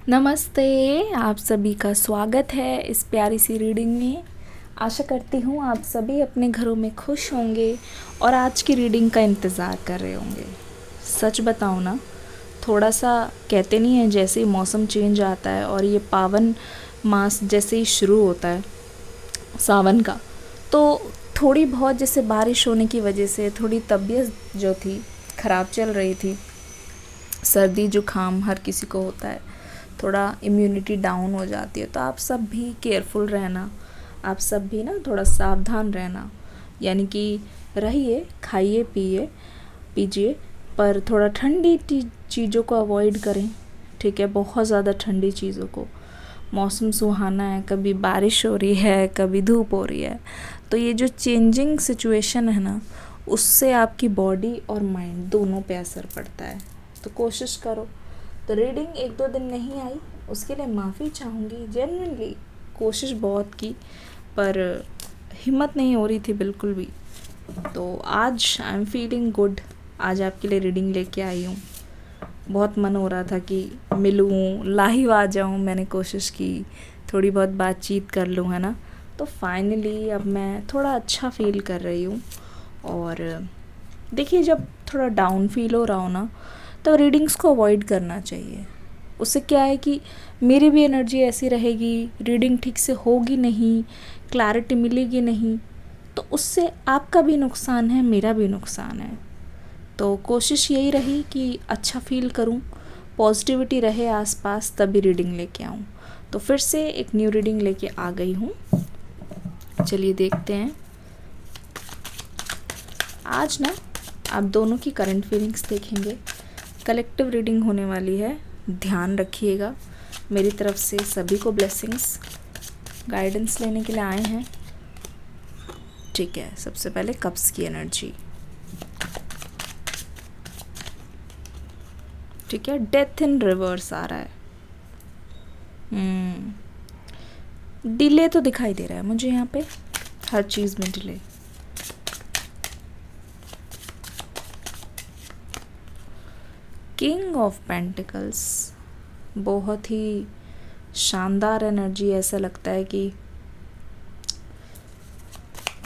नमस्ते। आप सभी का स्वागत है इस प्यारी सी रीडिंग में। आशा करती हूँ आप सभी अपने घरों में खुश होंगे और आज की रीडिंग का इंतज़ार कर रहे होंगे। सच बताऊँ ना, थोड़ा सा कहते नहीं है, जैसे ही मौसम चेंज आता है और ये पावन मास जैसे ही शुरू होता है सावन का, तो थोड़ी बहुत जैसे बारिश होने की वजह से थोड़ी तबीयत जो थी ख़राब चल रही थी। सर्दी जुकाम हर किसी को होता है, थोड़ा इम्यूनिटी डाउन हो जाती है। तो आप सब भी केयरफुल रहना, आप सब भी ना थोड़ा सावधान रहना, यानी कि रहिए, खाइए पिए पीजिए, पर थोड़ा ठंडी चीज़ों को अवॉइड करें। ठीक है, बहुत ज़्यादा ठंडी चीज़ों को। मौसम सुहाना है, कभी बारिश हो रही है, कभी धूप हो रही है, तो ये जो चेंजिंग सिचुएशन है ना, उससे आपकी बॉडी और माइंड दोनों पे असर पड़ता है। तो कोशिश करो। तो रीडिंग 1-2 दिन नहीं आई, उसके लिए माफ़ी चाहूँगी। जेन्युइनली कोशिश बहुत की, पर हिम्मत नहीं हो रही थी बिल्कुल भी। तो आज आई एम फीलिंग गुड, आज आपके लिए रीडिंग लेके आई हूँ। बहुत मन हो रहा था कि मिलूँ, लाइव आ जाऊँ। मैंने कोशिश की, थोड़ी बहुत बातचीत कर लूँ, है ना। तो फाइनली अब मैं थोड़ा अच्छा फील कर रही हूँ। और देखिए, जब थोड़ा डाउन फील हो रहा हो ना, तो रीडिंग्स को अवॉइड करना चाहिए। उससे क्या है कि मेरी भी एनर्जी ऐसी रहेगी, रीडिंग ठीक से होगी नहीं, क्लैरिटी मिलेगी नहीं, तो उससे आपका भी नुकसान है, मेरा भी नुकसान है। तो कोशिश यही रही कि अच्छा फील करूं, पॉजिटिविटी रहे आसपास, तभी रीडिंग लेके आऊं। तो फिर से एक न्यू रीडिंग लेके आ गई हूं। चलिए देखते हैं। आज ना आप दोनों की करंट फीलिंग्स देखेंगे। कलेक्टिव रीडिंग होने वाली है, ध्यान रखिएगा। मेरी तरफ से सभी को ब्लेसिंग्स। गाइडेंस लेने के लिए आए हैं। ठीक है, सबसे पहले कप्स की एनर्जी। ठीक है, डेथ इन रिवर्स आ रहा है। डिले तो दिखाई दे रहा है मुझे यहाँ पे, हर चीज़ में डिले। किंग ऑफ पेंटिकल्स, बहुत ही शानदार एनर्जी। ऐसा लगता है कि,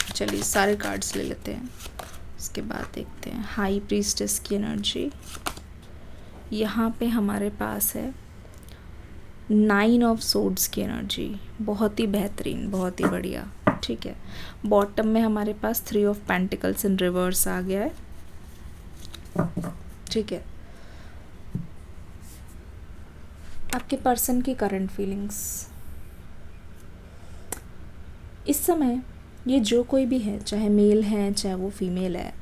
चलिए सारे कार्ड्स ले लेते हैं, उसके बाद देखते हैं। हाई प्रीस्टेस की एनर्जी। यहाँ पे हमारे पास है 9 ऑफ सोर्ड्स की एनर्जी, बहुत ही बेहतरीन, बहुत ही बढ़िया। ठीक है, बॉटम में हमारे पास 3 ऑफ पेंटिकल्स इन रिवर्स आ गया है। ठीक है, आपके पर्सन की करंट फीलिंग्स इस समय, ये जो कोई भी है, चाहे मेल है चाहे वो फीमेल है,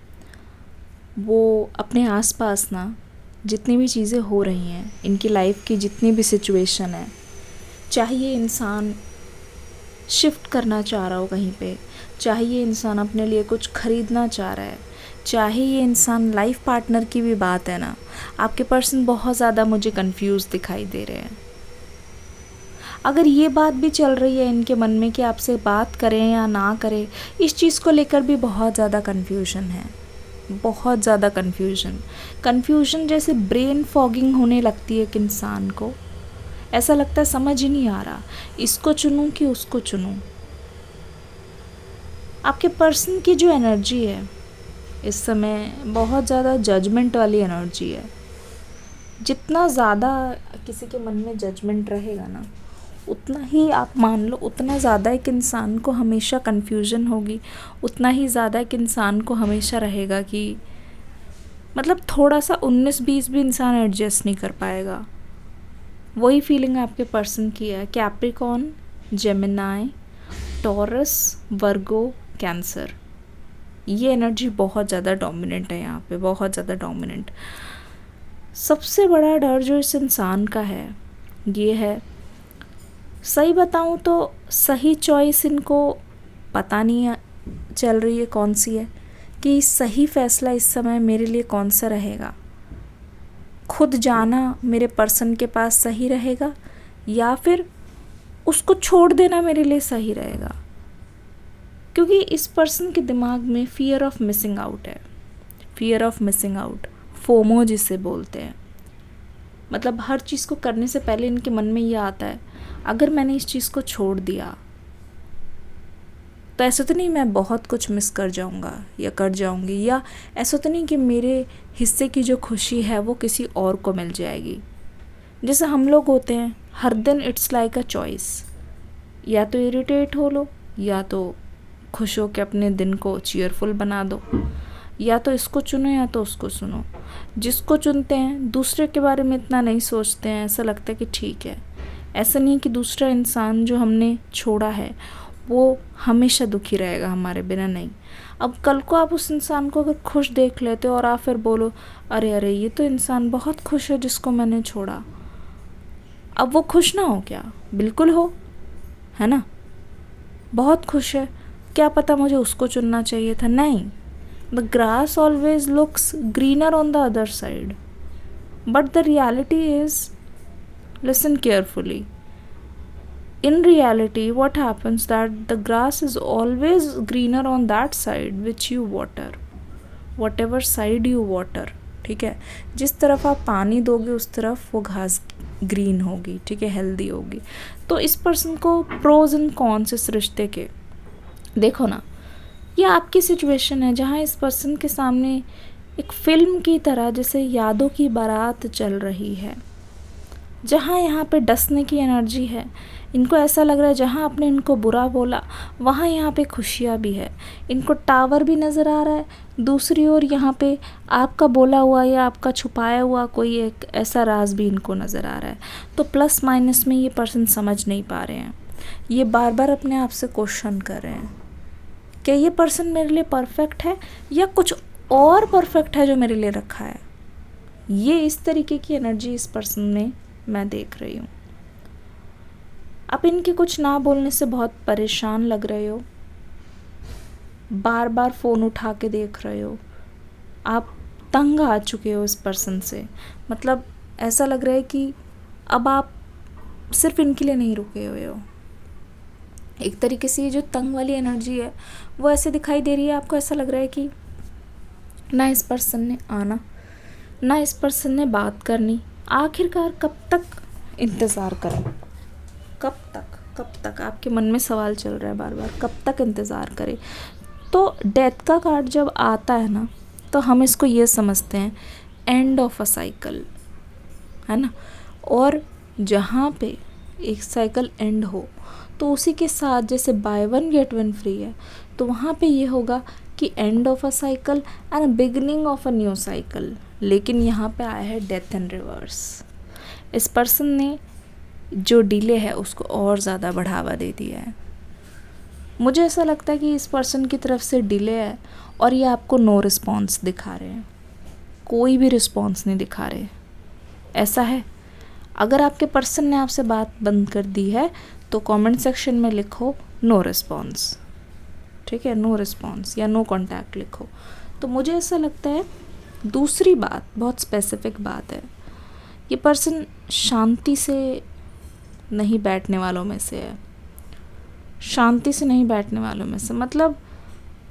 वो अपने आसपास ना जितनी भी चीज़ें हो रही हैं, इनकी लाइफ की जितनी भी सिचुएशन है, चाहे ये इंसान शिफ्ट करना चाह रहा हो कहीं पे, चाहे ये इंसान अपने लिए कुछ ख़रीदना चाह रहा है, चाहे ये इंसान लाइफ पार्टनर की भी बात है ना, आपके पर्सन बहुत ज़्यादा मुझे कंफ्यूज दिखाई दे रहे हैं। अगर ये बात भी चल रही है इनके मन में कि आपसे बात करें या ना करें, इस चीज़ को लेकर भी बहुत ज़्यादा कन्फ्यूजन है, बहुत ज़्यादा कन्फ्यूजन जैसे ब्रेन फॉगिंग होने लगती है एक इंसान को। ऐसा लगता है समझ ही नहीं आ रहा, इसको चुनूं कि उसको चुनूं। आपके पर्सन की जो एनर्जी है इस समय, बहुत ज़्यादा जजमेंट वाली एनर्जी है। जितना ज़्यादा किसी के मन में जजमेंट रहेगा ना, उतना ही आप मान लो, उतना ज़्यादा एक इंसान को हमेशा कन्फ्यूजन होगी, उतना ही ज़्यादा एक इंसान को हमेशा रहेगा कि मतलब थोड़ा सा 19-20 भी इंसान एडजस्ट नहीं कर पाएगा। वही फीलिंग आपके पर्सन की है। कैप्रिकॉर्न, जेमिनाई, टॉरस, वर्गो, कैंसर, ये एनर्जी बहुत ज़्यादा डोमिनेंट है यहाँ पे, बहुत ज़्यादा डोमिनेंट। सबसे बड़ा डर जो इस इंसान का है ये है, सही बताऊँ तो सही चॉइस इनको पता नहीं चल रही है कौन सी है, कि सही फ़ैसला इस समय मेरे लिए कौन सा रहेगा। खुद जाना मेरे पर्सन के पास सही रहेगा, या फिर उसको छोड़ देना मेरे लिए सही रहेगा। क्योंकि इस पर्सन के दिमाग में फियर ऑफ मिसिंग आउट है, fear of missing out, FOMO जिसे बोलते हैं। मतलब हर चीज़ को करने से पहले इनके मन में ये आता है, अगर मैंने इस चीज़ को छोड़ दिया तो ऐसा तो नहीं मैं बहुत कुछ मिस कर जाऊंगा या कर जाऊंगी, या ऐसा तो नहीं कि मेरे हिस्से की जो खुशी है वो किसी और को मिल जाएगी। जैसे हम लोग होते हैं हर दिन, इट्स लाइक अ चॉइस, या तो इरिटेट हो लो, या तो खुश हो के अपने दिन को चीयरफुल बना दो, या तो इसको चुनो या तो उसको सुनो। जिसको चुनते हैं दूसरे के बारे में इतना नहीं सोचते हैं, ऐसा लगता है कि ठीक है। ऐसा नहीं कि दूसरा इंसान जो हमने छोड़ा है वो हमेशा दुखी रहेगा हमारे बिना, नहीं। अब कल को आप उस इंसान को अगर खुश देख लेते हो और आप फिर बोलो अरे अरे ये तो इंसान बहुत खुश है जिसको मैंने छोड़ा, अब वो खुश ना हो क्या? बिल्कुल हो, है ना, बहुत खुश है, क्या पता मुझे उसको चुनना चाहिए था। नहीं, the grass always looks greener on the other side, but the reality is, listen carefully, in reality what happens that the grass is always greener on that side which you water, whatever side you water, ठीक है। जिस तरफ आप पानी दोगे उस तरफ वो घास ग्रीन होगी, ठीक है, हेल्दी होगी। तो इस पर्सन को प्रोज एंड कॉन्स इस रिश्ते के देखो ना, ये आपकी सिचुएशन है जहाँ इस पर्सन के सामने एक फिल्म की तरह जैसे यादों की बारात चल रही है, जहाँ यहाँ पे डसने की एनर्जी है। इनको ऐसा लग रहा है जहाँ आपने इनको बुरा बोला वहाँ यहाँ पे खुशियाँ भी है। इनको टावर भी नज़र आ रहा है, दूसरी ओर यहाँ पे आपका बोला हुआ या आपका छुपाया हुआ कोई एक ऐसा राज भी इनको नज़र आ रहा है। तो प्लस माइनस में ये पर्सन समझ नहीं पा रहे हैं, ये बार बार अपने आप से क्वेश्चन कर रहे हैं, क्या ये पर्सन मेरे लिए परफेक्ट है या कुछ और परफेक्ट है जो मेरे लिए रखा है। ये इस तरीके की एनर्जी इस पर्सन में मैं देख रही हूँ। आप इनके कुछ ना बोलने से बहुत परेशान लग रहे हो, बार बार फ़ोन उठा के देख रहे हो, आप तंग आ चुके हो इस पर्सन से। मतलब ऐसा लग रहा है कि अब आप सिर्फ इनके लिए नहीं रुके हुए हो। एक तरीके से ये जो तंग वाली एनर्जी है वो ऐसे दिखाई दे रही है आपको, ऐसा लग रहा है कि ना इस पर्सन ने आना, ना इस पर्सन ने बात करनी। आखिरकार कब तक इंतज़ार करें, कब तक आपके मन में सवाल चल रहा है बार बार, कब तक इंतज़ार करें। तो डेथ का कार्ड जब आता है ना तो हम इसको ये समझते हैं एंड ऑफ अ साइकिल, है ना। और जहाँ पे एक साइकिल एंड हो तो उसी के साथ जैसे by one get one free है, तो वहाँ पे ये होगा कि end of a cycle and beginning of a new cycle. लेकिन यहाँ पे आया है डेथ इन रिवर्स। इस पर्सन ने जो डिले है उसको और ज़्यादा बढ़ावा दे दिया है। मुझे ऐसा लगता है कि इस पर्सन की तरफ से डिले है और ये आपको नो रिस्पॉन्स दिखा रहे हैं, कोई भी रिस्पॉन्स नहीं दिखा रहे। ऐसा है, अगर आपके पर्सन ने आपसे बात बंद कर दी है तो कमेंट सेक्शन में लिखो नो रिस्पॉन्स, ठीक है, नो रिस्पॉन्स या नो कांटेक्ट लिखो। तो मुझे ऐसा लगता है दूसरी बात बहुत स्पेसिफिक बात है, ये पर्सन शांति से नहीं बैठने वालों में से है, शांति से नहीं बैठने वालों में से। मतलब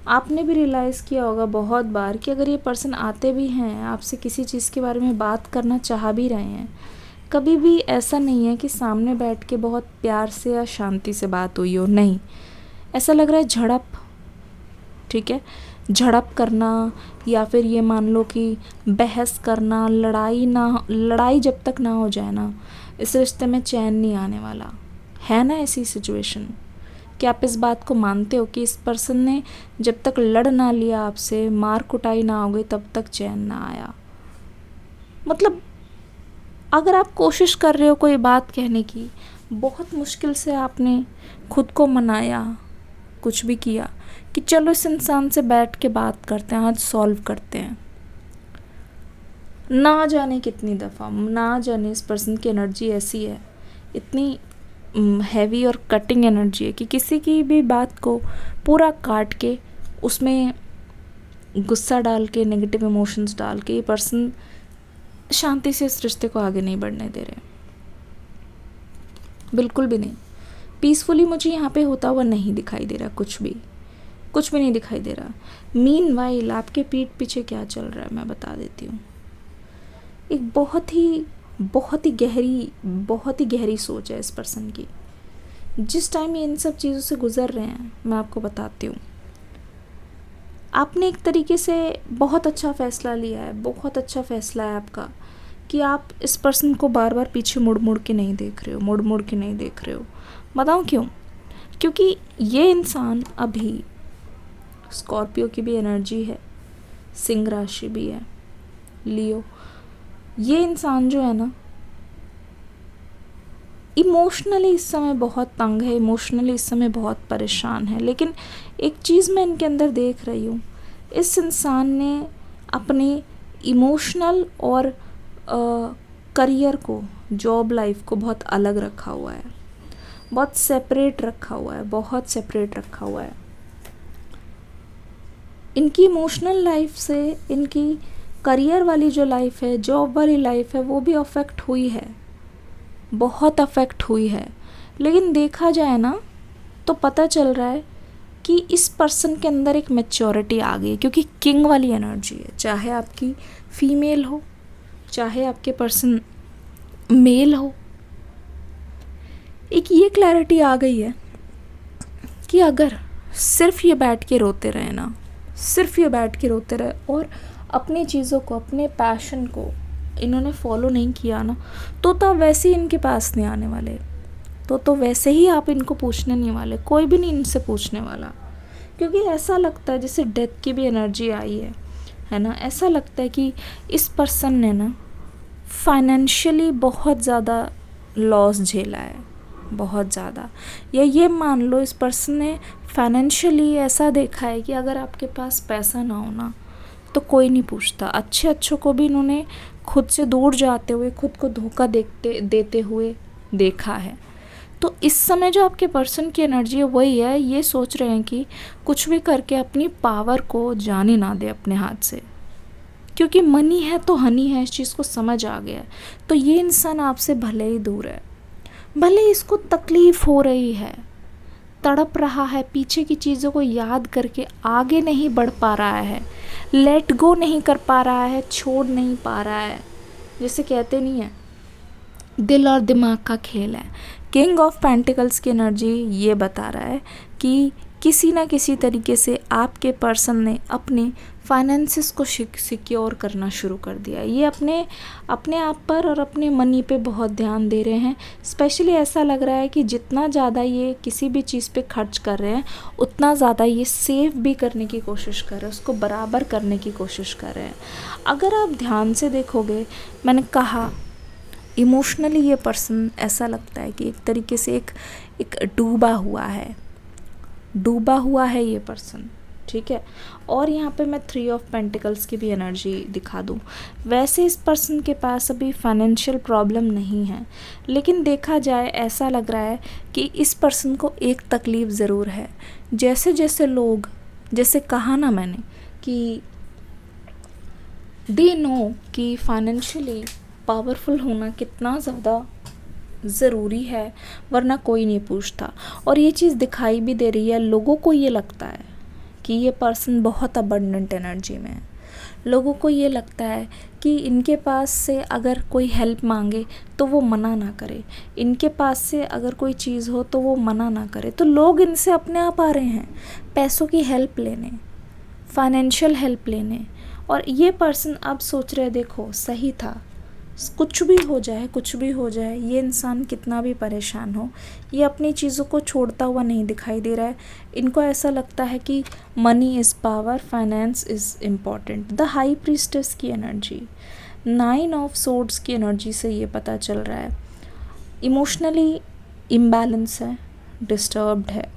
आपने भी रियलाइज़ किया होगा बहुत बार कि अगर ये पर्सन आते भी हैं आपसे किसी चीज़ के बारे में बात करना चाह भी रहे हैं, कभी भी ऐसा नहीं है कि सामने बैठ के बहुत प्यार से या शांति से बात हुई हो, नहीं। ऐसा लग रहा है झड़प, ठीक है, झड़प करना या फिर ये मान लो कि बहस करना, लड़ाई जब तक ना हो जाए ना इस रिश्ते में चैन नहीं आने वाला है ना। ऐसी सिचुएशन कि आप इस बात को मानते हो कि इस पर्सन ने जब तक लड़ ना लिया आपसे, मार कुटाई ना हो गई, तब तक चैन ना आया। मतलब अगर आप कोशिश कर रहे हो कोई बात कहने की, बहुत मुश्किल से आपने खुद को मनाया, कुछ भी किया कि चलो इस इंसान से बैठ के बात करते हैं, आज सॉल्व करते हैं, ना जाने कितनी दफ़ा, ना जाने इस पर्सन की एनर्जी ऐसी है, इतनी हैवी और कटिंग एनर्जी है कि किसी की भी बात को पूरा काट के उसमें गुस्सा डाल के, नेगेटिव इमोशंस डाल के ये पर्सन शांति से इस रिश्ते को आगे नहीं बढ़ने दे रहे, बिल्कुल भी नहीं। पीसफुली मुझे यहाँ पे होता हुआ नहीं दिखाई दे रहा, कुछ भी नहीं दिखाई दे रहा। मीनवाइल आपके पीठ पीछे क्या चल रहा है मैं बता देती हूँ। एक बहुत ही बहुत ही गहरी सोच है इस पर्सन की। जिस टाइम ये इन सब चीज़ों से गुज़र रहे हैं, मैं आपको बताती हूँ, आपने एक तरीके से बहुत अच्छा फ़ैसला लिया है, बहुत अच्छा फ़ैसला है आपका कि आप इस पर्सन को बार बार पीछे मुड़ मुड़ के नहीं देख रहे हो, मुड़ मुड़ के नहीं देख रहे हो। बताऊँ क्यों? क्योंकि ये इंसान अभी, स्कॉर्पियो की भी एनर्जी है, सिंह राशि भी है, लियो, ये इंसान जो है ना, इमोशनली इस समय बहुत तंग है, इमोशनली इस समय बहुत परेशान है। लेकिन एक चीज़ मैं इनके अंदर देख रही हूँ, इस इंसान ने अपने इमोशनल और करियर को, जॉब लाइफ को बहुत अलग रखा हुआ है, बहुत सेपरेट रखा हुआ है, बहुत सेपरेट रखा हुआ है। इनकी इमोशनल लाइफ से इनकी करियर वाली जो लाइफ है, जॉब वाली लाइफ है, वो भी अफेक्ट हुई है, बहुत अफेक्ट हुई है। लेकिन देखा जाए ना तो पता चल रहा है कि इस पर्सन के अंदर एक मैच्योरिटी आ गई है, क्योंकि किंग वाली एनर्जी है। चाहे आपकी फीमेल हो, चाहे आपके पर्सन मेल हो, एक ये क्लैरिटी आ गई है कि अगर सिर्फ ये बैठ के रोते रहे ना, सिर्फ ये बैठ के रोते रहे और अपनी चीज़ों को, अपने पैशन को इन्होंने फॉलो नहीं किया ना, तो वैसे ही इनके पास नहीं आने वाले, तो वैसे ही आप इनको पूछने नहीं वाले, कोई भी नहीं इनसे पूछने वाला। क्योंकि ऐसा लगता है जैसे डेथ की भी एनर्जी आई है ना, ऐसा लगता है कि इस पर्सन ने ना फाइनेंशियली बहुत ज़्यादा लॉस झेला है, बहुत ज़्यादा। या ये मान लो इस पर्सन ने फाइनेंशियली ऐसा देखा है कि अगर आपके पास पैसा ना हो ना तो कोई नहीं पूछता। अच्छों को भी इन्होंने खुद से दूर जाते हुए, खुद को धोखा देते हुए देखा है। तो इस समय जो आपके पर्सन की एनर्जी है वही है, ये सोच रहे हैं कि कुछ भी करके अपनी पावर को जाने ना दे अपने हाथ से, क्योंकि मनी है तो हनी है, इस चीज़ को समझ आ गया है। तो ये इंसान आपसे भले ही दूर है, भले इसको तकलीफ़ हो रही है, तड़प रहा है, पीछे की चीज़ों को याद करके आगे नहीं बढ़ पा रहा है, लेट गो नहीं कर पा रहा है, छोड़ नहीं पा रहा है। जैसे कहते नहीं है, दिल और दिमाग का खेल है। किंग ऑफ पेंटिकल्स की एनर्जी ये बता रहा है कि किसी ना किसी तरीके से आपके पर्सन ने अपने फाइनेंसिस को सिक्योर करना शुरू कर दिया। ये अपने आप पर और अपने मनी पे बहुत ध्यान दे रहे हैं। स्पेशली ऐसा लग रहा है कि जितना ज़्यादा ये किसी भी चीज़ पे खर्च कर रहे हैं, उतना ज़्यादा ये सेव भी करने की कोशिश कर रहे हैं, उसको बराबर करने की कोशिश कर रहे हैं। अगर आप ध्यान से देखोगे, मैंने कहा इमोशनली ये पर्सन ऐसा लगता है कि एक तरीके से एक डूबा हुआ है ये पर्सन, ठीक है। और यहाँ पे मैं 3 ऑफ पेंटिकल्स की भी एनर्जी दिखा दूँ। वैसे इस पर्सन के पास अभी फाइनेंशियल प्रॉब्लम नहीं है, लेकिन देखा जाए ऐसा लग रहा है कि इस पर्सन को एक तकलीफ़ ज़रूर है। जैसे लोग, जैसे कहा ना मैंने कि दे नो कि फाइनेंशियली पावरफुल होना कितना ज़्यादा ज़रूरी है, वरना कोई नहीं पूछता। और ये चीज़ दिखाई भी दे रही है, लोगों को ये लगता है कि ये पर्सन बहुत अबंडेंट एनर्जी में है। लोगों को ये लगता है कि इनके पास से अगर कोई हेल्प मांगे तो वो मना ना करे, इनके पास से अगर कोई चीज़ हो तो वो मना ना करे। तो लोग इनसे अपने आप आ रहे हैं पैसों की हेल्प लेने, फाइनेंशियल हेल्प लेने। और ये पर्सन अब सोच रहे, देखो सही था, कुछ भी हो जाए, ये इंसान कितना भी परेशान हो, ये अपनी चीज़ों को छोड़ता हुआ नहीं दिखाई दे रहा है। इनको ऐसा लगता है कि money is power, finance is important. The high priestess की एनर्जी, 9 ऑफ सोर्ड्स की एनर्जी से ये पता चल रहा है इमोशनली इम्बैलेंस है, डिस्टर्ब्ड है।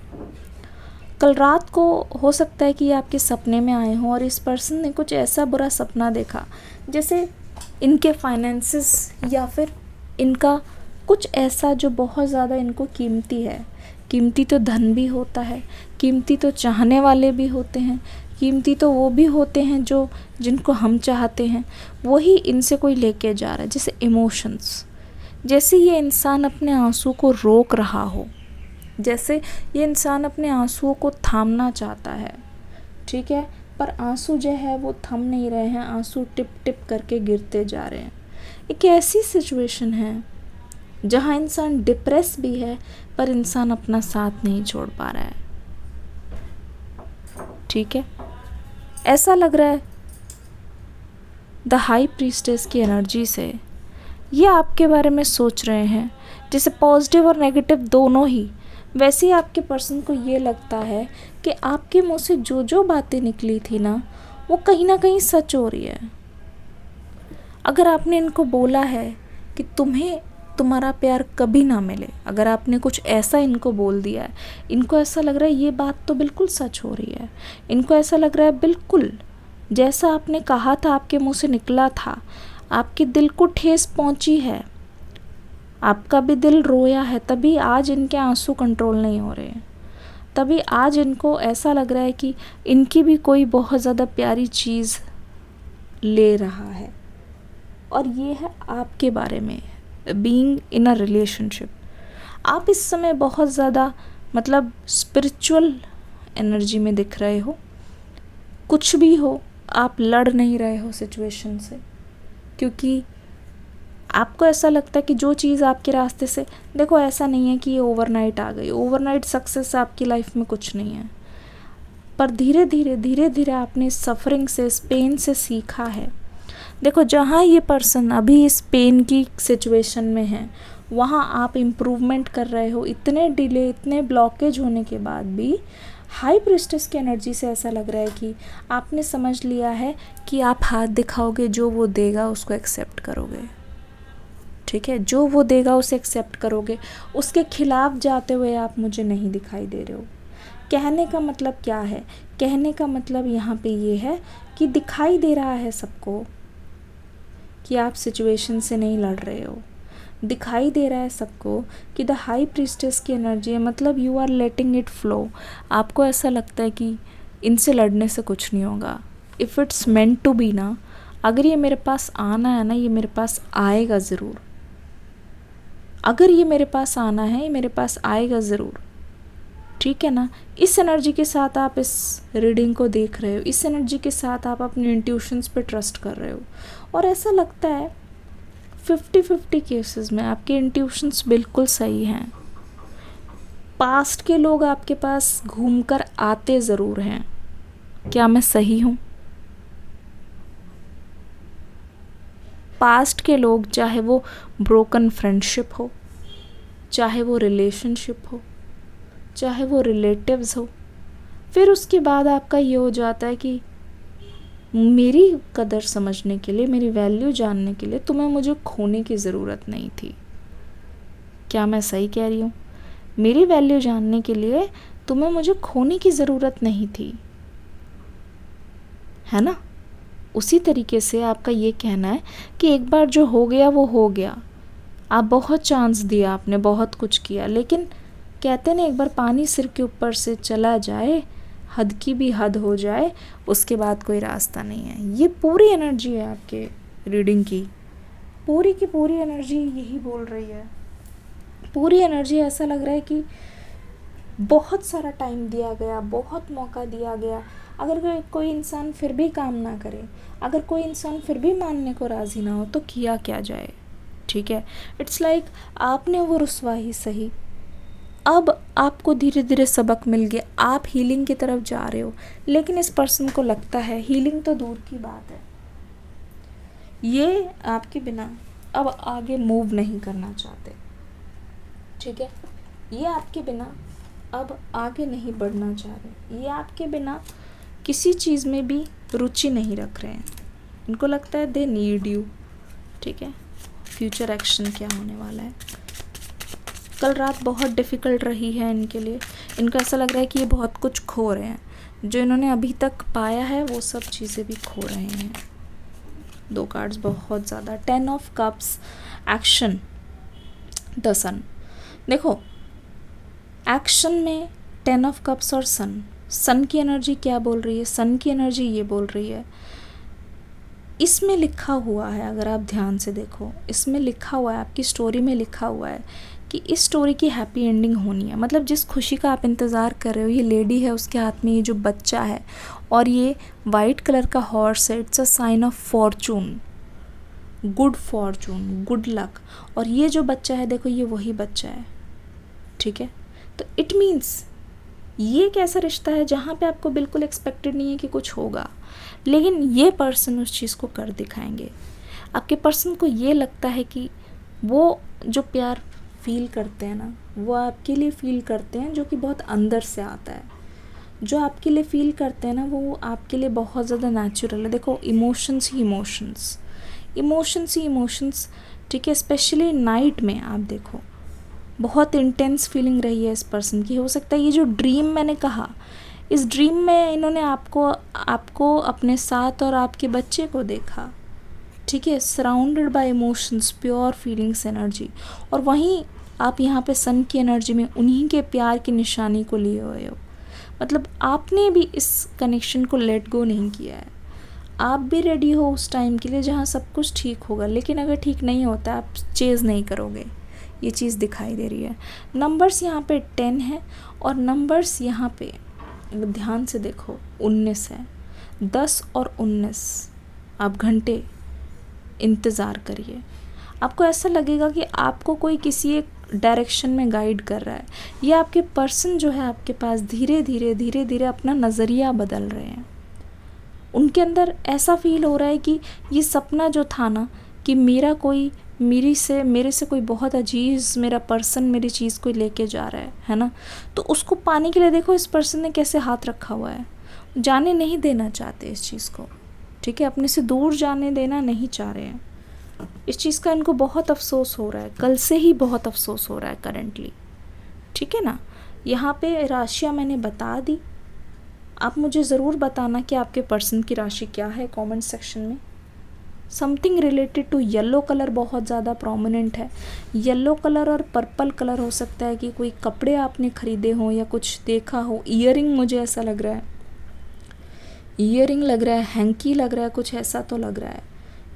कल रात को हो सकता है कि ये आपके सपने में आए हों और इस पर्सन ने कुछ ऐसा बुरा सपना देखा, जैसे इनके फाइनेंसिस या फिर इनका कुछ ऐसा जो बहुत ज़्यादा इनको कीमती है। कीमती तो धन भी होता है, कीमती तो चाहने वाले भी होते हैं, कीमती तो वो भी होते हैं जिनको हम चाहते हैं, वही इनसे कोई लेके जा रहा है। जैसे इमोशंस, जैसे ये इंसान अपने आंसू को रोक रहा हो, जैसे ये इंसान अपने आंसुओं को थामना चाहता है, ठीक है, पर आंसू जो है वो थम नहीं रहे हैं, आंसू टिप टिप करके गिरते जा रहे हैं। एक ऐसी सिचुएशन है जहाँ इंसान डिप्रेस भी है पर इंसान अपना साथ नहीं छोड़ पा रहा है। ठीक है, ऐसा लग रहा है द हाई प्रीस्टेस की एनर्जी से ये आपके बारे में सोच रहे हैं, जैसे पॉजिटिव और नेगेटिव दोनों ही। वैसे ही आपके पर्सन को ये लगता है कि आपके मुंह से जो जो बातें निकली थी ना कहीं कहीं सच हो रही है। अगर आपने इनको बोला है कि तुम्हें तुम्हारा प्यार कभी ना मिले, अगर आपने कुछ ऐसा इनको बोल दिया है, इनको ऐसा लग रहा है ये बात तो बिल्कुल सच हो रही है। इनको ऐसा लग रहा है बिल्कुल जैसा आपने कहा था, आपके मुंह से निकला था, आपके दिल को ठेस पहुंची है, आपका भी दिल रोया है, तभी आज इनके आंसू कंट्रोल नहीं हो रहे हैं। तभी आज इनको ऐसा लग रहा है कि इनकी भी कोई बहुत ज़्यादा प्यारी चीज़ ले रहा है। और ये है आपके बारे में, बीइंग इन अ रिलेशनशिप। आप इस समय बहुत ज़्यादा मतलब स्पिरिचुअल एनर्जी में दिख रहे हो। कुछ भी हो, आप लड़ नहीं रहे हो सिचुएशन से, क्योंकि आपको ऐसा लगता है कि जो चीज़ आपके रास्ते से, देखो ऐसा नहीं है कि ये ओवरनाइट आ गई, ओवरनाइट सक्सेस आपकी लाइफ में कुछ नहीं है, पर धीरे धीरे आपने इस सफ़रिंग से, इस पेन से सीखा है। देखो जहाँ ये पर्सन अभी इस पेन की सिचुएशन में है, वहाँ आप इम्प्रूवमेंट कर रहे हो। इतने डिले, इतने ब्लॉकेज होने के बाद भी हाई प्रीस्टेस की एनर्जी से ऐसा लग रहा है कि आपने समझ लिया है कि आप हाथ दिखाओगे, जो वो देगा उसको एक्सेप्ट करोगे। ठीक है, जो वो देगा उसे एक्सेप्ट करोगे। उसके खिलाफ जाते हुए आप मुझे नहीं दिखाई दे रहे हो। कहने का मतलब क्या है? कहने का मतलब यहाँ पे ये है कि दिखाई दे रहा है सबको कि आप सिचुएशन से नहीं लड़ रहे हो। दिखाई दे रहा है सबको कि द हाई प्रीस्टेस की एनर्जी है, मतलब you are letting it flow. आपको ऐसा लगता है कि इनसे लड़ने से कुछ नहीं होगा। If it's meant to be ना, अगर ये मेरे पास आना है ना, ये मेरे पास आएगा ज़रूर। अगर ये मेरे पास आना है, ये मेरे पास आएगा ज़रूर। ठीक है ना। इस एनर्जी के साथ आप इस रीडिंग को देख रहे हो, इस एनर्जी के साथ आप अपने इंट्यूशंस पे ट्रस्ट कर रहे हो। और ऐसा लगता है 50-50 केसेस में आपके इंट्यूशंस बिल्कुल सही हैं। पास्ट के लोग आपके पास घूमकर आते ज़रूर हैं। क्या मैं सही हूँ? पास्ट के लोग, चाहे वो ब्रोकन फ्रेंडशिप हो, चाहे वो रिलेशनशिप हो, चाहे वो रिलेटिव्स हो, फिर उसके बाद आपका ये हो जाता है कि मेरी कदर समझने के लिए, मेरी वैल्यू जानने के लिए तुम्हें मुझे खोने की ज़रूरत नहीं थी। क्या मैं सही कह रही हूँ? मेरी वैल्यू जानने के लिए तुम्हें मुझे खोने की ज़रूरत नहीं थी, है ना। उसी तरीके से आपका ये कहना है कि एक बार जो हो गया वो हो गया। आप बहुत चांस दिया, आपने बहुत कुछ किया, लेकिन कहते ना एक बार पानी सिर के ऊपर से चला जाए, हद की भी हद हो जाए, उसके बाद कोई रास्ता नहीं है। ये पूरी एनर्जी है आपके रीडिंग की, पूरी की पूरी एनर्जी यही बोल रही है। पूरी एनर्जी ऐसा लग रहा है कि बहुत सारा टाइम दिया गया, बहुत मौका दिया गया। अगर कोई इंसान फिर भी काम ना करे, अगर कोई इंसान फिर भी मानने को राज़ी ना हो, तो किया क्या जाए। ठीक है, इट्स लाइक आपने वो रुसवाई सही, अब आपको धीरे धीरे सबक मिल गया, आप हीलिंग की तरफ जा रहे हो। लेकिन इस पर्सन को लगता है हीलिंग तो दूर की बात है, ये आपके बिना अब आगे मूव नहीं करना चाहते। ठीक है, ये आपके बिना अब आगे नहीं बढ़ना चाह रहे, ये आपके बिना किसी चीज़ में भी रुचि नहीं रख रहे हैं। इनको लगता है दे नीड यू। ठीक है, फ्यूचर एक्शन क्या होने वाला है? कल रात बहुत डिफ़िकल्ट रही है इनके लिए। इनको ऐसा लग रहा है कि ये बहुत कुछ खो रहे हैं, जो इन्होंने अभी तक पाया है वो सब चीज़ें भी खो रहे हैं। 2 कार्ड्स बहुत ज़्यादा, 10 ऑफ कप्स, एक्शन, द सन। देखो एक्शन में 10 ऑफ कप्स और सन की एनर्जी क्या बोल रही है? सन की एनर्जी ये बोल रही है, इसमें लिखा हुआ है, अगर आप ध्यान से देखो, इसमें लिखा हुआ है, आपकी स्टोरी में लिखा हुआ है कि इस स्टोरी की हैप्पी एंडिंग होनी है। मतलब जिस खुशी का आप इंतज़ार कर रहे हो, ये लेडी है, उसके हाथ में ये जो बच्चा है और ये वाइट कलर का हॉर्स है, it's a sign of fortune. Good fortune, good luck. और ये जो बच्चा है देखो, ये वही बच्चा है, ठीक है। तो इट मीन्स ये एक ऐसा रिश्ता है जहाँ पे आपको बिल्कुल एक्सपेक्टेड नहीं है कि कुछ होगा, लेकिन ये पर्सन उस चीज़ को कर दिखाएंगे। आपके पर्सन को ये लगता है कि वो जो प्यार फील करते हैं ना, वो आपके लिए फील करते हैं, जो कि बहुत अंदर से आता है। जो आपके लिए फील करते हैं ना, वो आपके लिए बहुत ज़्यादा नेचुरल है। देखो, इमोशंस ही इमोशंस, इमोशंस ही इमोशंस, ठीक है। स्पेशली नाइट में आप देखो, बहुत इंटेंस फीलिंग रही है इस पर्सन की। हो सकता है ये जो ड्रीम मैंने कहा, इस ड्रीम में इन्होंने आपको अपने साथ और आपके बच्चे को देखा, ठीक है, surrounded by emotions, pure feelings, energy. और वहीं आप यहाँ पे सन की एनर्जी में उन्हीं के प्यार की निशानी को लिए हुए हो। मतलब आपने भी इस कनेक्शन को लेट गो नहीं किया है। आप भी रेडी हो उस टाइम के लिए जहाँ सब कुछ ठीक होगा, लेकिन अगर ठीक नहीं होता आप चेज़ नहीं करोगे। ये चीज़ दिखाई दे रही है। नंबर्स यहाँ पे 10 है और नंबर्स यहाँ पे ध्यान से देखो 19 है। 10 और 19 आप घंटे इंतज़ार करिए। आपको ऐसा लगेगा कि आपको कोई किसी एक डायरेक्शन में गाइड कर रहा है। ये आपके पर्सन जो है आपके पास धीरे धीरे अपना नज़रिया बदल रहे हैं। उनके अंदर ऐसा फील हो रहा है कि ये सपना जो था ना, कि मेरे से कोई बहुत अजीज़ मेरा पर्सन मेरी चीज़ को लेके जा रहा है ना, तो उसको पाने के लिए देखो इस पर्सन ने कैसे हाथ रखा हुआ है। जाने नहीं देना चाहते इस चीज़ को, ठीक है, अपने से दूर जाने देना नहीं चाह रहे हैं। इस चीज़ का इनको बहुत अफसोस हो रहा है, कल से ही बहुत अफसोस हो रहा है करंटली, ठीक है ना। यहाँ पे राशियाँ मैंने बता दी। आप मुझे ज़रूर बताना कि आपके पर्सन की राशि क्या है कमेंट सेक्शन में। Something related to yellow colour बहुत ज़्यादा प्रोमिनेंट है। येलो कलर और पर्पल कलर हो सकता है कि कोई कपड़े आपने ख़रीदे हों या कुछ देखा हो। ईयरिंग मुझे ऐसा लग रहा है, ईयरिंग लग रहा है, हैंकी लग रहा है, कुछ ऐसा तो लग रहा है।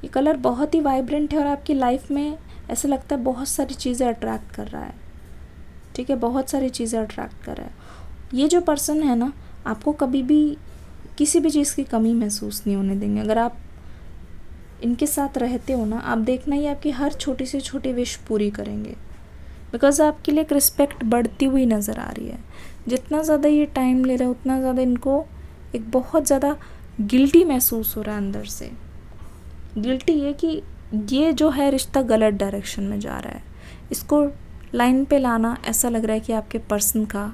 ये कलर बहुत ही वाइब्रेंट है और आपकी लाइफ में ऐसा लगता है बहुत सारी चीज़ें अट्रैक्ट कर रहा है, ठीक है, बहुत सारी चीज़ें अट्रैक्ट कर रहा है। ये जो पर्सन है ना, आपको कभी भी किसी भी चीज़ की कमी महसूस नहीं होने देंगे। अगर आप इनके साथ रहते हो ना, आप देखना ही आपकी हर छोटी से छोटी विश पूरी करेंगे, बिकॉज़ आपके लिए एक रिस्पेक्ट बढ़ती हुई नज़र आ रही है। जितना ज़्यादा ये टाइम ले रहा है उतना ज़्यादा इनको एक बहुत ज़्यादा गिल्टी महसूस हो रहा है अंदर से। गिल्टी ये कि ये जो है रिश्ता गलत डायरेक्शन में जा रहा है। इसको लाइन पे लाना ऐसा लग रहा है कि आपके पर्सन का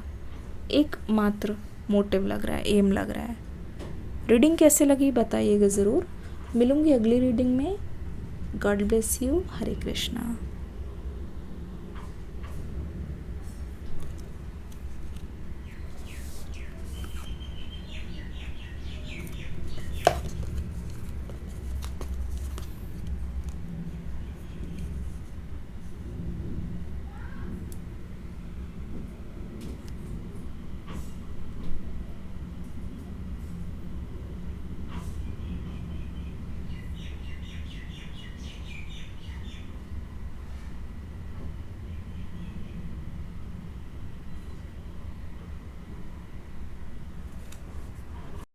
एक मात्र मोटिव लग रहा है, एम लग रहा है। रीडिंग कैसे लगी बताइएगा ज़रूर। मिलूँगी अगली रीडिंग में। God bless you. Hare Krishna.